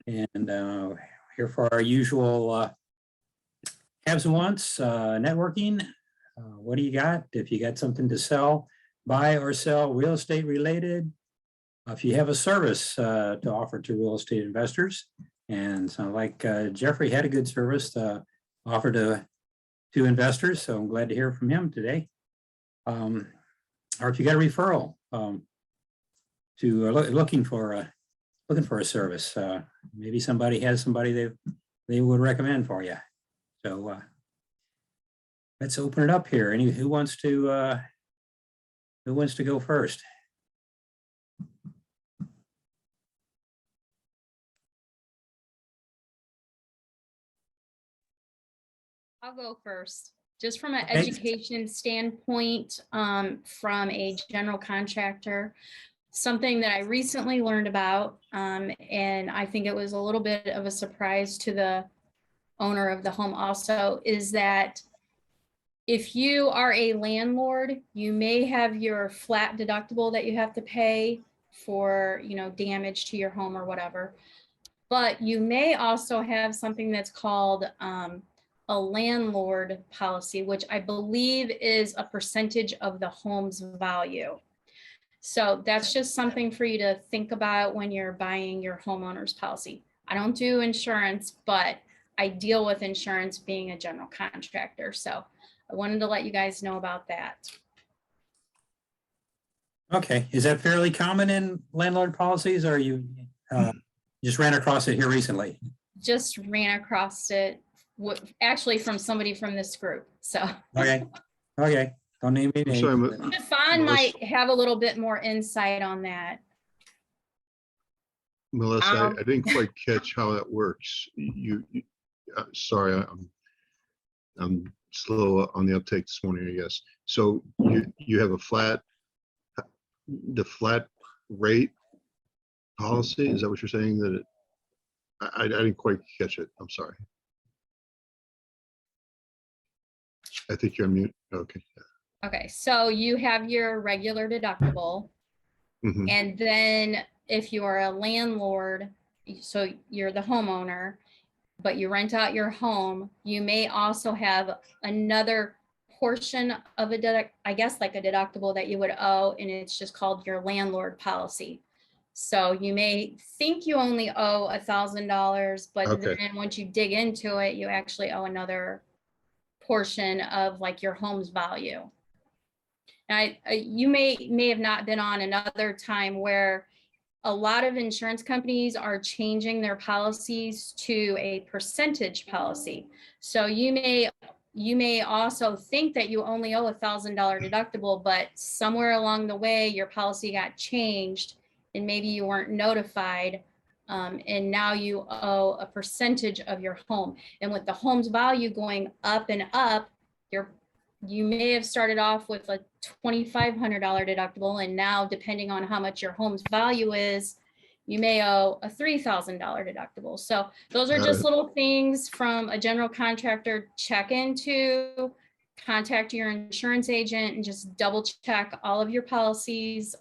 and here for our usual haves and wants, networking. What do you got? If you got something to sell, buy or sell real estate related, if you have a service to offer to real estate investors, and so like Jeffrey had a good service to offer to investors, so I'm glad to hear from him today. Or if you got a referral to looking for a service, maybe somebody has somebody they would recommend for you. So let's open it up here. Who wants to go first? I'll go first. Just from an education standpoint, from a general contractor, something that I recently learned about, and I think it was a little bit of a surprise to the owner of the home also, is that if you are a landlord, you may have your flat deductible that you have to pay for, damage to your home or whatever, but you may also have something that's called a landlord policy, which I believe is a percentage of the home's value. So that's just something for you to think about when you're buying your homeowner's policy. I don't do insurance, but I deal with insurance being a general contractor. So I wanted to let you guys know about that. Okay, is that fairly common in landlord policies, or you just ran across it here recently? Just ran across it, actually from somebody from this group. So okay, don't name me names. Stefan might have a little bit more insight on that. Melissa, I didn't quite catch how that works. Sorry, I'm slow on the uptake this morning, I guess. So you have the flat rate policy. Is that what you're saying? That I didn't quite catch it. I'm sorry. I think you're on mute. Okay. Okay, so you have your regular deductible, and then if you are a landlord, so you're the homeowner, but you rent out your home, you may also have another portion of I guess like a deductible that you would owe, and it's just called your landlord policy. So you may think you only owe $1,000, but then once you dig into it, you actually owe another portion of like your home's value. Now, you may have not been on another time where a lot of insurance companies are changing their policies to a percentage policy. So you may also think that you only owe $1,000 deductible, but somewhere along the way your policy got changed and maybe you weren't notified, and now you owe a percentage of your home. And with the home's value going up and up, you may have started off with a $2,500 deductible, and now depending on how much your home's value is, you may owe a $3,000 deductible. So those are just little things from a general contractor. Check into, contact your insurance agent and just double check all of your policies.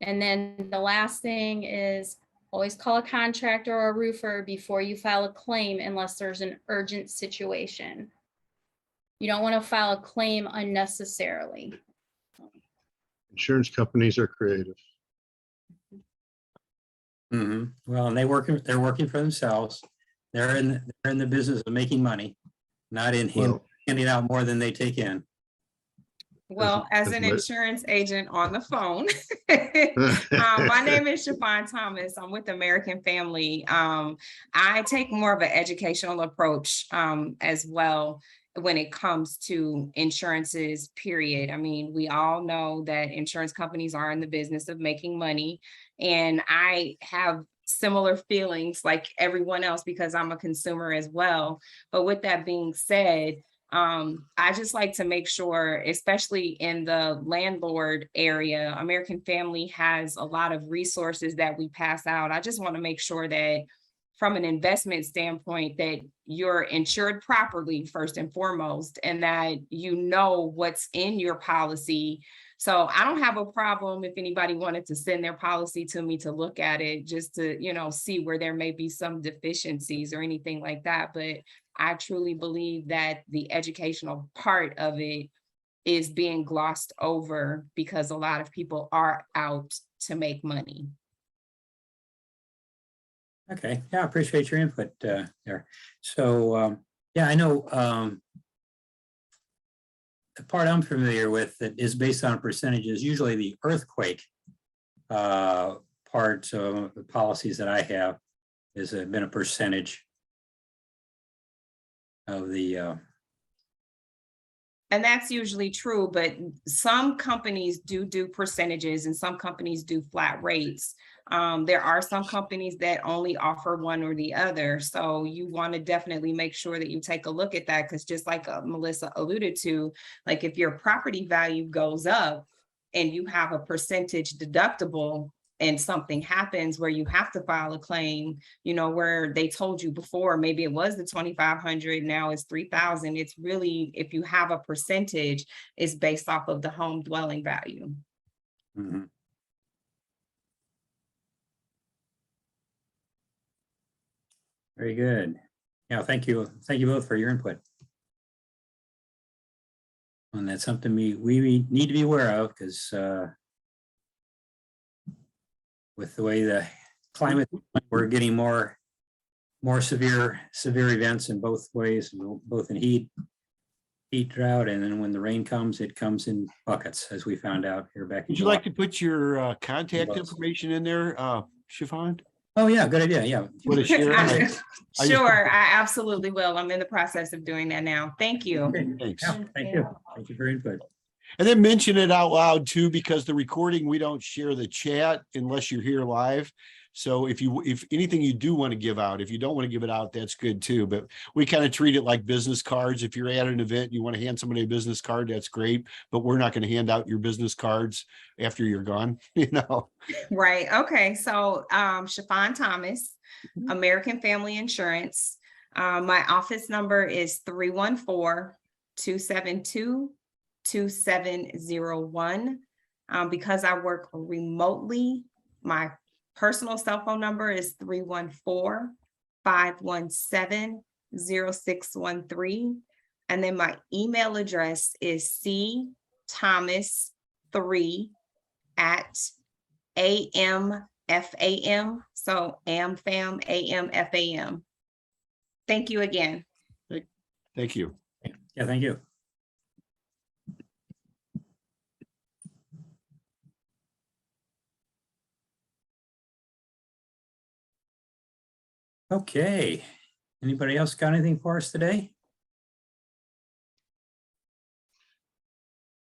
And then the last thing is always call a contractor or a roofer before you file a claim unless there's an urgent situation. You don't want to file a claim unnecessarily. Insurance companies are creative. Well, and they're working for themselves. They're in the business of making money, not in handing out more than they take in. Well, as an insurance agent on the phone, my name is Siobhan Thomas. I'm with American Family. I take more of an educational approach as well when it comes to insurances, period. I mean, we all know that insurance companies are in the business of making money, and I have similar feelings like everyone else because I'm a consumer as well. But with that being said, I just like to make sure, especially in the landlord area, American Family has a lot of resources that we pass out. I just want to make sure that from an investment standpoint that you're insured properly first and foremost, and that you know what's in your policy. So I don't have a problem if anybody wanted to send their policy to me to look at it, just to, you know, see where there may be some deficiencies or anything like that. But I truly believe that the educational part of it is being glossed over because a lot of people are out to make money. Okay, yeah, I appreciate your input there. So, yeah, I know the part I'm familiar with that is based on percentages, usually the earthquake part of the policies that I have has been a percentage of the And that's usually true, but some companies do percentages and some companies do flat rates. There are some companies that only offer one or the other. So you want to definitely make sure that you take a look at that, because just like Melissa alluded to, like if your property value goes up and you have a percentage deductible, and something happens where you have to file a claim, you know, where they told you before, maybe it was the 2,500, now it's 3,000. It's really, if you have a percentage, it's based off of the home dwelling value. Mhm. Very good. Yeah, thank you. Thank you both for your input. And that's something we need to be aware of, because with the way the climate, we're getting more severe events in both ways, both in heat drought, and then when the rain comes, it comes in buckets, as we found out here back in Would you July. like to put your contact information in there, Chiffon? Oh, yeah, good idea. Yeah. Want to share? Sure, I absolutely will. I'm in the process of doing that now. Thank you. Okay. Thanks. Yeah, thank you. Thank you for your input. And then mention it out loud too, because the recording, we don't share the chat unless you're here live. So if anything you do want to give out, if you don't want to give it out, that's good too. But we kind of treat it like business cards. If you're at an event, you want to hand somebody a business card, that's great. But we're not going to hand out your business cards after you're gone, you know? Right. Okay. So Chiffon Thomas, American Family Insurance. My office number is 314-272-2701. Because I work remotely, my personal cell phone number is 314-517-0613. And then my email address is cthomas3@amfam. So amfam, amfam. Thank you again. Thank you. Yeah, thank you. Okay, anybody else got anything for us today?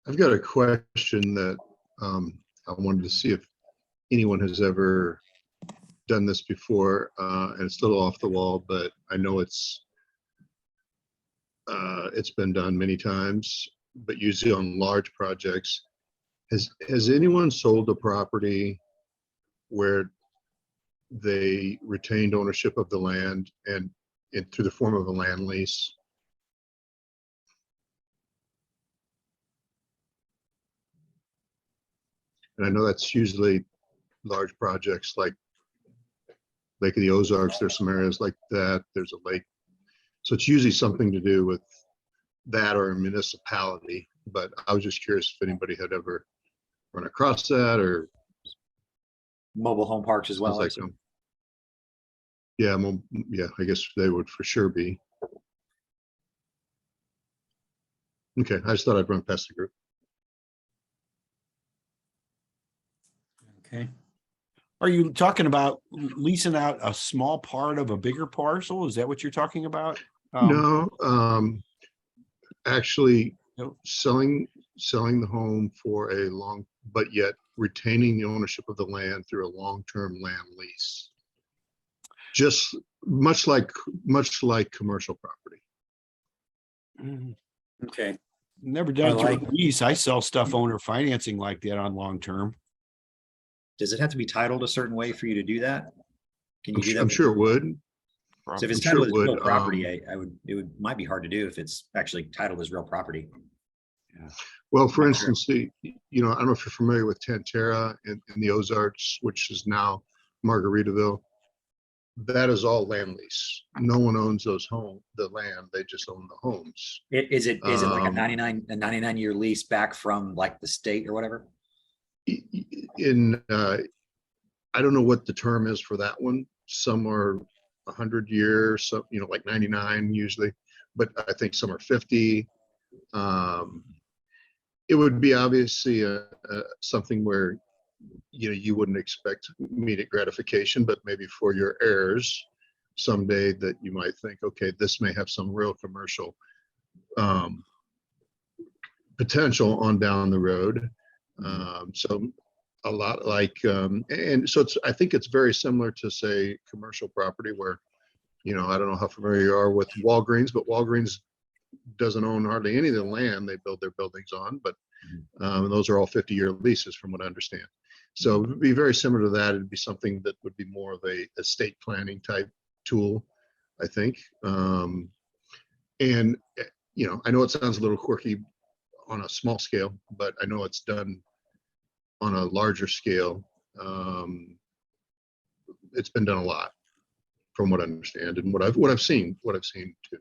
I've got a question that I wanted to see if anyone has ever done this before, and it's a little off the wall, but I know it's been done many times, but usually on large projects. Has anyone sold a property where they retained ownership of the land and through the form of a land lease? And I know that's usually large projects like Lake of the Ozarks. There's some areas like that. There's a lake. So it's usually something to do with that or a municipality. But I was just curious if anybody had ever run across that, or mobile home parks as well. like yeah, I guess they would for sure be. Okay, I just thought I'd run past the group. Okay. Are you talking about leasing out a small part of a bigger parcel? Is that what you're talking about? No, actually Nope. selling the home for a long, but yet retaining the ownership of the land through a long-term land lease. Just much like commercial property. Okay. Never done it through like- a lease. I sell stuff owner financing like that on long term. Does it have to be titled a certain way for you to do that? Can you do that? I'm sure it would. So if it's I'm sure titled it as real would, property, might be hard to do if it's actually titled as real property. Well, for Not sure. instance, I don't know if you're familiar with Tantera in the Ozarks, which is now Margaritaville. That is all land lease. No one owns the land. They just own the homes. Is it like a Um, 99-year lease back from like the state or whatever? I don't know what the term is for that one. Some are 100 years, so, like 99 usually, but I think some are 50. It would be obviously something where you wouldn't expect immediate gratification, but maybe for your heirs someday that you might think, okay, this may have some real commercial potential on down the road. So a lot like, and so I think it's very similar to, say, commercial property where, I don't know how familiar you are with Walgreens, but Walgreens doesn't own hardly any of the land they build their buildings on, but those are all 50-year leases from what I understand. So it would be very similar to that. It'd be something that would be more of a estate planning type tool, I think. And, I know it sounds a little quirky on a small scale, but I know it's done on a larger scale. It's been done a lot from what I understand and what I've seen too.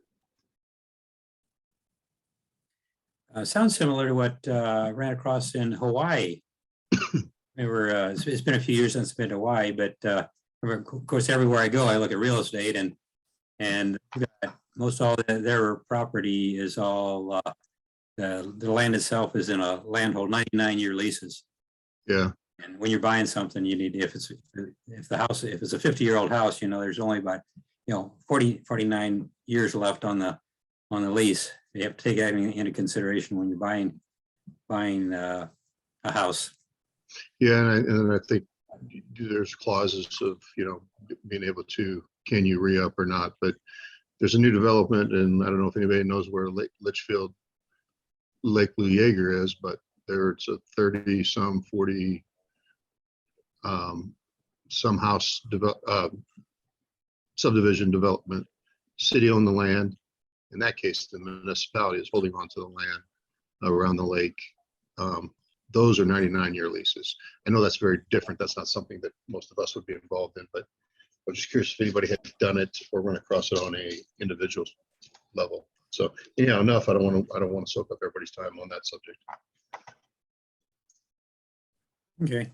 Sounds similar to what ran across in Hawaii. Remember, it's been a few years since I've been to Hawaii, but of course, everywhere I go, I look at real estate, and most all their property is all the land itself is in a landhold, 99-year leases. Yeah. And when you're buying something, you need, if it's a 50-year-old house, there's only about 49 years left on the lease. You have to take that into consideration when you're buying a house. Yeah, and I think there's clauses of being able to, can you re-up or not? But there's a new development, and I don't know if anybody knows where Litchfield Lake Luyager is, but it's a 40 some house subdivision development. City owned the land. In that case, the municipality is holding on to the land around the lake. Those are 99-year leases. I know that's very different. That's not something that most of us would be involved in, but I'm just curious if anybody had done it or run across it on a individual level. So enough. I don't want to soak up everybody's time on that subject. Okay.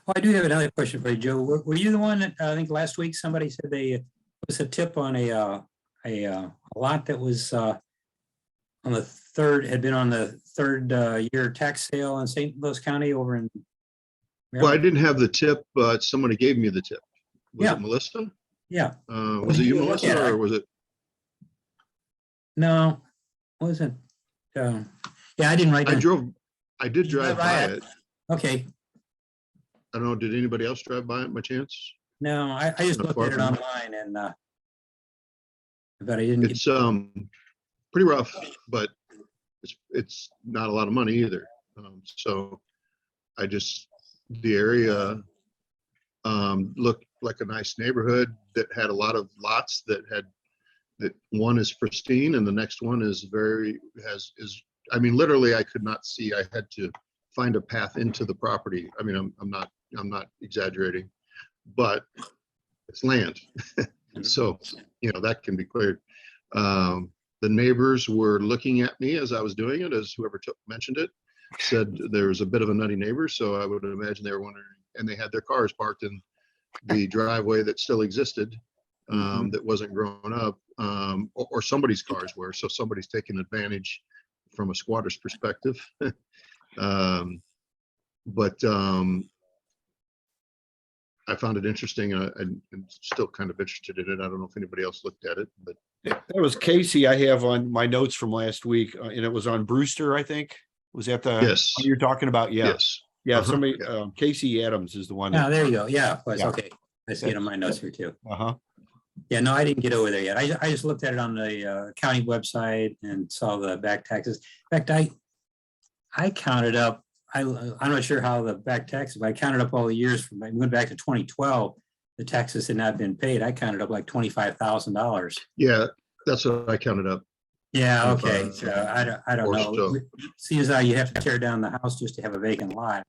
Well, I do have another question for you, Joe. Were you the one that I think last week somebody said they was a tip on a lot that was had been on the third year tax sale in St. Louis County over in Well, I didn't have the tip, but somebody gave me the tip. Was Yeah. it Melissa? Yeah. Was it you, Melissa, or was it? No, wasn't. Yeah, I didn't write down. I did drive by it. Okay. I don't know. Did anybody else drive by it by chance? No, I just Not looked at it far from online and but I didn't get. It's pretty rough, but it's not a lot of money either. So the area looked like a nice neighborhood that had a lot of lots that one is pristine and the next one is literally I could not see. I had to find a path into the property. I mean, I'm not exaggerating, but it's land. So, that can be cleared. The neighbors were looking at me as I was doing it, as whoever mentioned it said there was a bit of a nutty neighbor. So I would imagine they were wondering, and they had their cars parked in the driveway that still existed, that wasn't grown up, or somebody's cars were. So somebody's taking advantage from a squatter's perspective. But I found it interesting. I'm still kind of interested in it. I don't know if anybody else looked at it, but That was Casey I have on my notes from last week, and it was on Brewster, I think. Was that the yes, one you're talking about? Yeah. yes. Yeah, Uh-huh, somebody, yeah. Casey Adams is the one. Yeah, there you go. Yeah, it was. Yeah. Okay. I see it on my notes here too. Uh-huh. Yeah, no, I didn't get over there yet. I just looked at it on the county website and saw the back taxes. In fact, I counted up, I'm not sure how the back taxes, but I counted up all the years I went back to 2012. the taxes had not been paid. I counted up like $25,000. Yeah, that's what I counted up. Yeah, okay. 25, So I don't or know. so. Seeing as how you have to tear down the house just to have a vacant lot.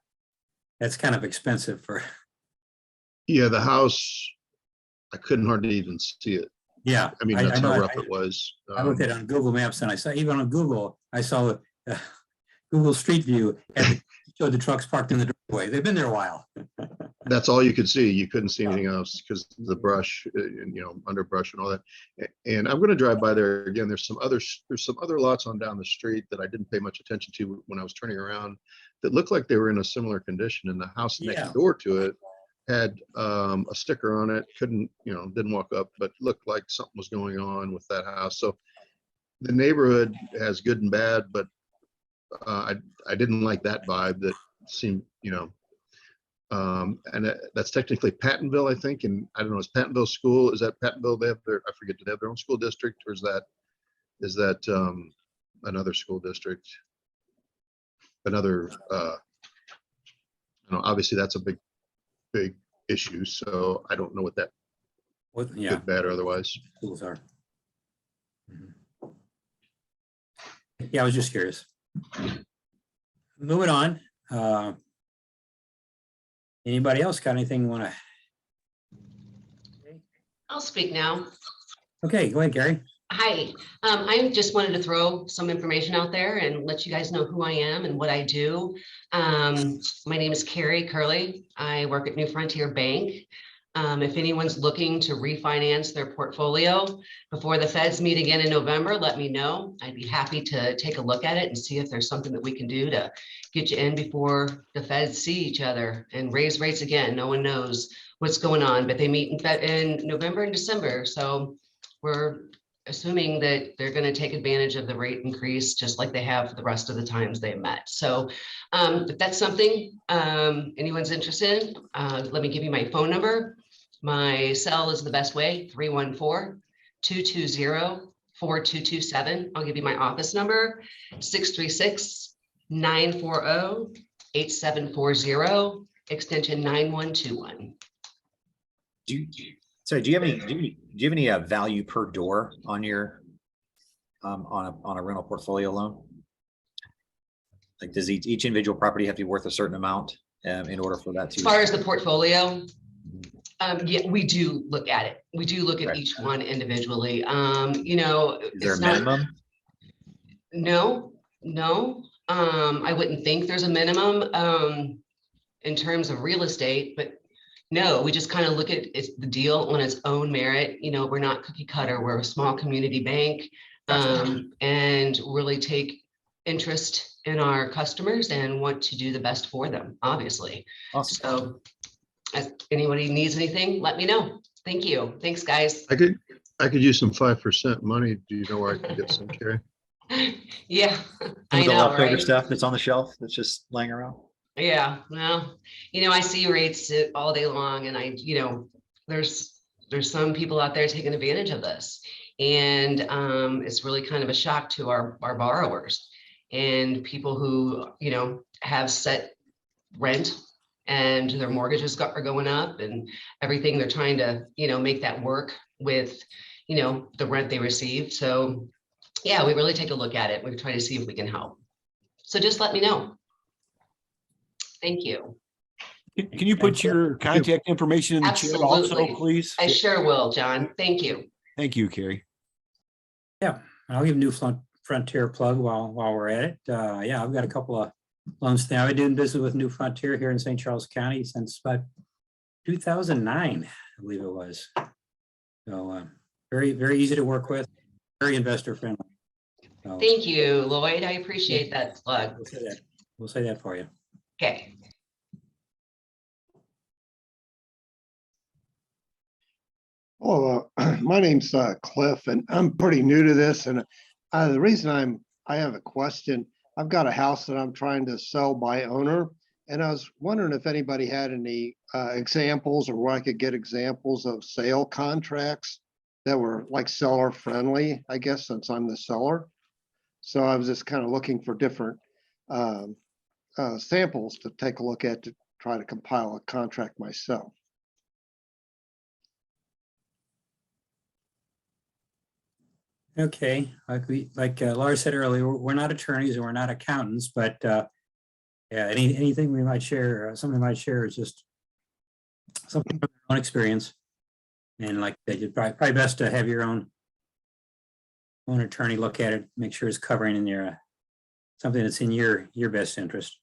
That's kind of expensive for, Yeah, the house, I couldn't hardly even see it. yeah. I mean, I that's know. how rough it was. I looked at it on Google Maps and I saw, even on Google, I saw Google Street View had showed the trucks parked in the driveway. They've been there a while. That's all you could see. You couldn't see anything else because the brush, and, underbrush and all that. And I'm gonna drive by there again. There's some other lots on down the street that I didn't pay much attention to when I was turning around that looked like they were in a similar condition, and the house Yeah. next door to it had a sticker on it. Didn't walk up, but looked like something was going on with that house. So the neighborhood has good and bad, but I didn't like that vibe that seemed, and that's technically Pattonville, I think. And I don't know, is Pattonville school? Is that Pattonville? I forget, do they have their own school district, or is that another school district? Another, obviously that's a big issue. So I don't know what that Yeah, good, bad, or otherwise. schools are. Mhm. Yeah, I was just curious. Moving on. Anybody else got anything you want to? I'll speak now. Okay, go ahead, Gary. Hi, I just wanted to throw some information out there and let you guys know who I am and what I do. My name is Carrie Curley. I work at New Frontier Bank. If anyone's looking to refinance their portfolio before the feds meet again in November, let me know. I'd be happy to take a look at it and see if there's something that we can do to get you in before the feds see each other and raise rates again. No one knows what's going on, but they meet in November and December. So we're assuming that they're going to take advantage of the rate increase just like they have the rest of the times they met. So if that's something anyone's interested in, let me give you my phone number. My cell is the best way, 314-220-4227. I'll give you my office number, 636-940-8740, extension 9121. Do you have any value per door on your on a rental portfolio loan? Like, does each individual property have to be worth a certain amount in order for that to? As far as the portfolio, yeah, we do look at it. We do look at Right. each one individually. Is there a it's not- minimum? No. I wouldn't think there's a minimum in terms of real estate, but no, we just kind of look at the deal on its own merit. We're not cookie cutter. We're a small community bank, and really take interest in our customers and want to do the best for them, obviously. Awesome. So if anybody needs anything, let me know. Thank you. Thanks, guys. I could use some 5% money. Do you know where I can get some, Carrie? Yeah, Some I of the know, leftover right? stuff that's on the shelf that's just laying around. Yeah, well, I see rates all day long, and there's some people out there taking advantage of this, and it's really kind of a shock to our borrowers and people who have set rent and their mortgages are going up and everything. They're trying to make that work with the rent they receive. So yeah, we really take a look at it. We try to see if we can help. So just let me know. Thank you. Can you put your contact information in the chat also, Absolutely. please? I sure will, John. Thank you. Thank you, Carrie. Yeah, I'll give New Frontier a plug while we're at it. Yeah, I've got a couple of loans now. I've been doing business with New Frontier here in St. Charles County since about 2009, I believe it was. So very, very easy to work with, very investor friendly. So, Thank you, Lloyd. I appreciate that plug. we'll say that for you. Okay. Well, my name's Cliff, and I'm pretty new to this. And the reason I have a question. I've got a house that I'm trying to sell by owner, and I was wondering if anybody had any examples or where I could get examples of sale contracts that were like seller friendly, I guess, since I'm the seller. So I was just kind of looking for different samples to take a look at to try to compile a contract myself. Okay, like Laura said earlier, we're not attorneys and we're not accountants, but yeah, anything we might share, something we might share is just something from our own experience. And like that, you're probably best to have your own attorney look at it, make sure it's covering in your something that's in your best interest.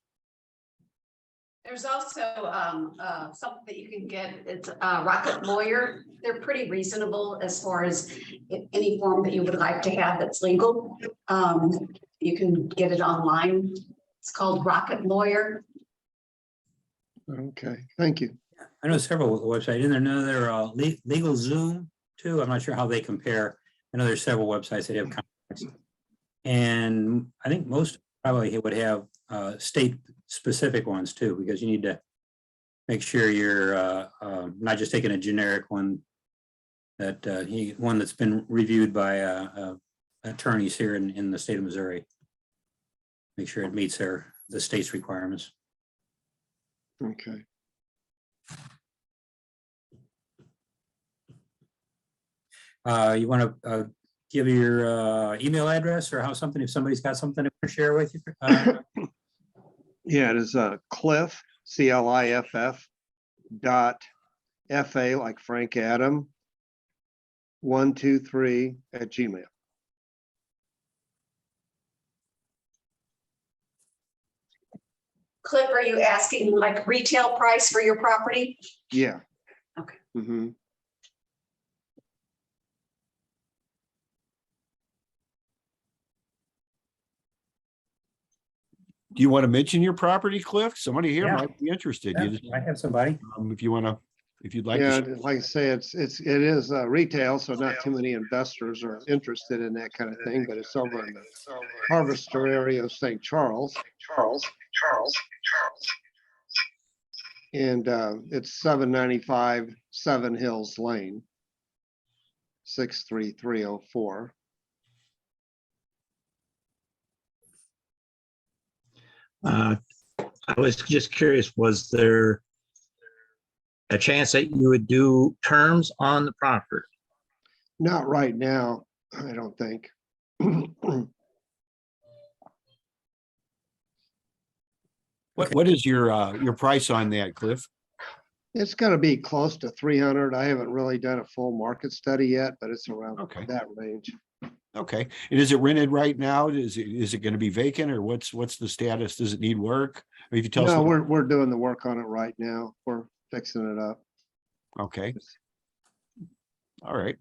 There's also something that you can get. It's a Rocket Lawyer. They're pretty reasonable as far as any form that you would like to have that's legal. You can get it online. It's called Rocket Lawyer. Okay, thank you. I know several websites, and another Legal Zoom too. I'm not sure how they compare. I know there's several websites that have contracts, and I think most probably would have state-specific ones too, because you need to make sure you're not just taking a generic one that one that's been reviewed by attorneys here in the state of Missouri. Make sure it meets the state's requirements. Okay. You want to give your email address or how something, if somebody's got something to share with you? Yeah, it is Cliff, CLIFF .FA like Frank Adam 123 @Gmail. Cliff, are you asking like retail price for your property? Yeah. Okay. Mm-hmm. Do you want to mention your property, Cliff? Somebody here Yeah. might be interested. Yeah, You just, I have somebody. if you want to, if you'd like Yeah, to. like I say, it is retail, so not too many investors are interested in that kind of thing, but it's over in the Harvester area of St. Charles. And it's 795 Seven Hills Lane, 63304. I was just curious, was there a chance that you would do terms on the property? Not right now, I don't think. What is your price on that, Cliff? It's gonna be close to 300. I haven't really done a full market study yet, but it's around Okay. that range. Okay. And is it rented right now? Is it going to be vacant or what's the status? Does it need work? Or if you tell us. No, we're doing the work on it right now. We're fixing it up. Okay. All right.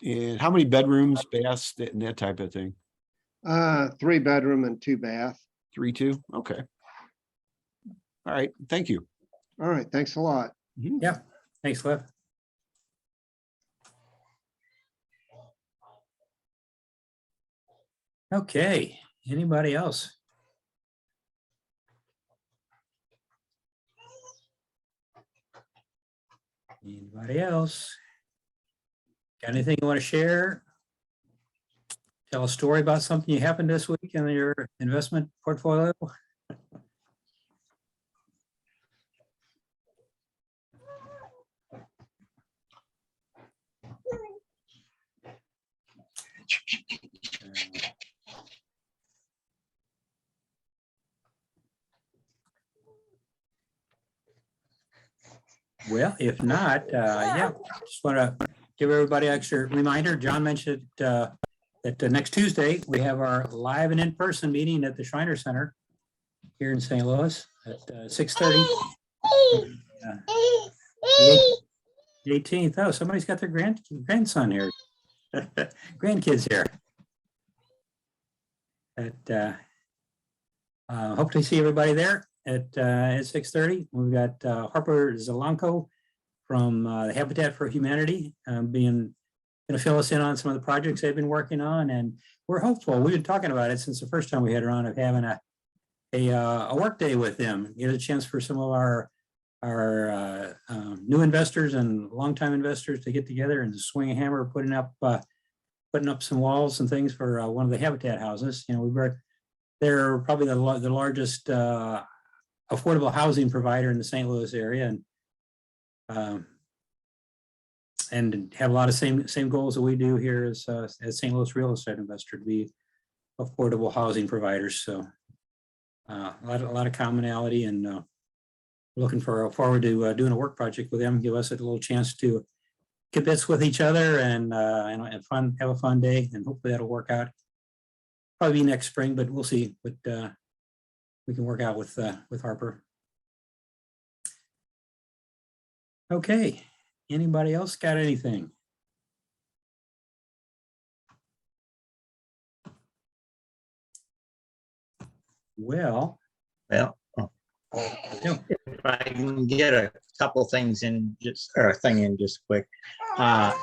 And how many bedrooms, baths, and that type of thing? 3 bedroom and 2 bath. 3, 2? Okay. All right. Thank you. All right, thanks a lot. Mhm. Yeah, thanks, Cliff. Okay, anybody else? Anybody else? Got anything you want to share? Tell a story about something you happened this week in your investment portfolio? Well, if not, yeah, just want to give everybody an extra reminder. John mentioned that next Tuesday, we have our live and in-person meeting at the Shriner Center here in St. Louis at 6:30. 18th. Oh, somebody's got their grandson here. Grandkids here. Hope to see everybody there at 6:30. We've got Harper Zelenko from the Habitat for Humanity going to fill us in on some of the projects they've been working on, and we're hopeful. We've been talking about it since the first time we had her on, of having a work day with them. Get a chance for some of our new investors and longtime investors to get together and swing a hammer, putting up some walls and things for one of the Habitat houses. You know, they're probably the largest affordable housing provider in the St. Louis area, and and have a lot of same goals that we do here as St. Louis Real Estate Investor, to be affordable housing providers. So a lot of commonality, and looking forward to doing a work project with them. Give us a little chance to kibitz with each other and have a fun day, and hopefully that'll work out. Probably be next spring, but we'll see what we can work out with Harper. Okay, anybody else got anything? Well, if I can get a couple things in just, or a thing in just quick. I've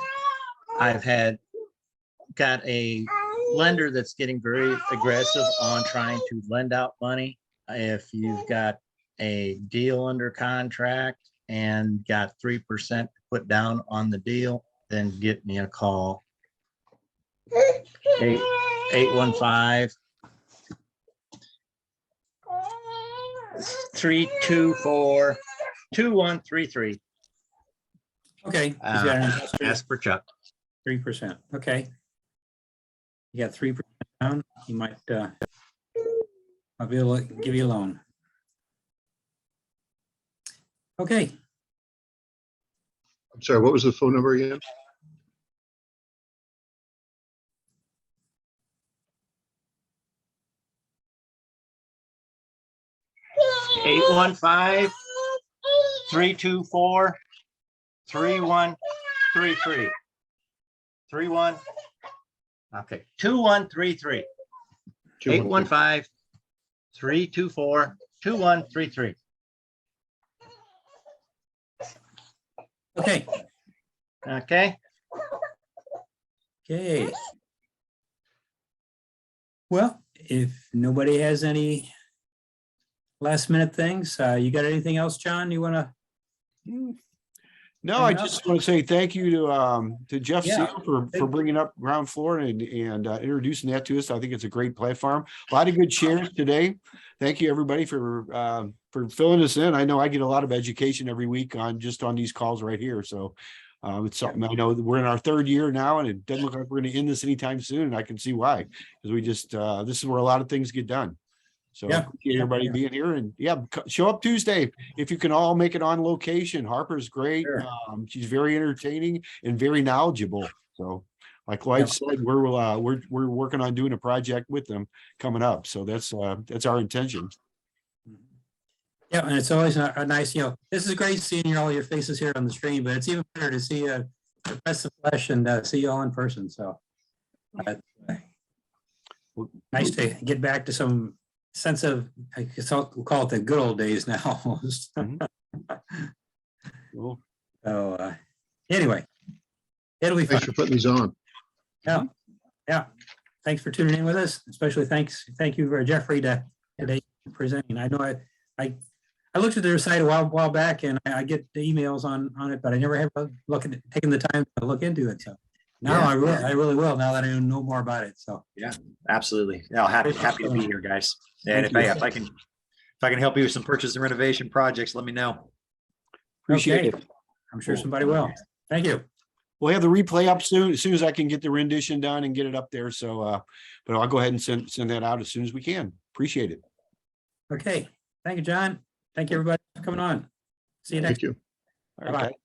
got a lender that's getting very aggressive on trying to lend out money. If you've got a deal under contract and got 3% to put down on the deal, then give me a call. 815 324 2133. okay. He's got an investor, Ask for Chuck. 3%. Okay. You got 3% down. He might I'll be able to give you a loan. Okay. I'm sorry, what was the phone number again? Eight 324 3133. 31. Okay, 2133. 815 324 2133. Okay. Okay. Okay. Well, if nobody has any last minute things, you got anything else, John, you want to? No, I just want to say thank you to Jeff Yeah, Seal for bringing up ground floor and introducing that to us. I think it's a great platform. A lot of good shares today. Thank you, everybody, for filling us in. I know I get a lot of education every week on these calls right here. So it's something I know that we're in our third year now, and it doesn't look like we're going to end this anytime soon. And I can see why, because we just this is where a lot of things get done. So Yeah. appreciate everybody being here, and show up Tuesday if you can all make it on location. Harper's great. Sure. She's very entertaining and very knowledgeable. So like Lloyd said, we're working on doing a project with them coming up. So that's our intention. Yeah, and it's always a nice, this is great seeing all your faces here on the screen, but it's even better to see the rest of flesh and see you all in person. So nice to get back to some sense of, I guess we'll call it the good old days now. Cool. So anyway, it'll be fun. Thanks for putting these on. Yeah. Thanks for tuning in with us. Especially thank you for Jeffrey today presenting. I know I looked at their site a while back, and I get the emails on it, but I never have taken the time to look into it. So now I really will, now that I know more about it. So Yeah, absolutely. No, happy to be here, guys. And if I can help you with some purchase and renovation projects, let me know. Appreciate it. I'm sure somebody will. Thank you. We'll have the replay up soon, as soon as I can get the rendition done and get it up there. So, but I'll go ahead and send that out as soon as we can. Appreciate it. Okay. Thank you, John. Thank you, everybody, for coming on. See you next. Thank you. Bye-bye. Okay.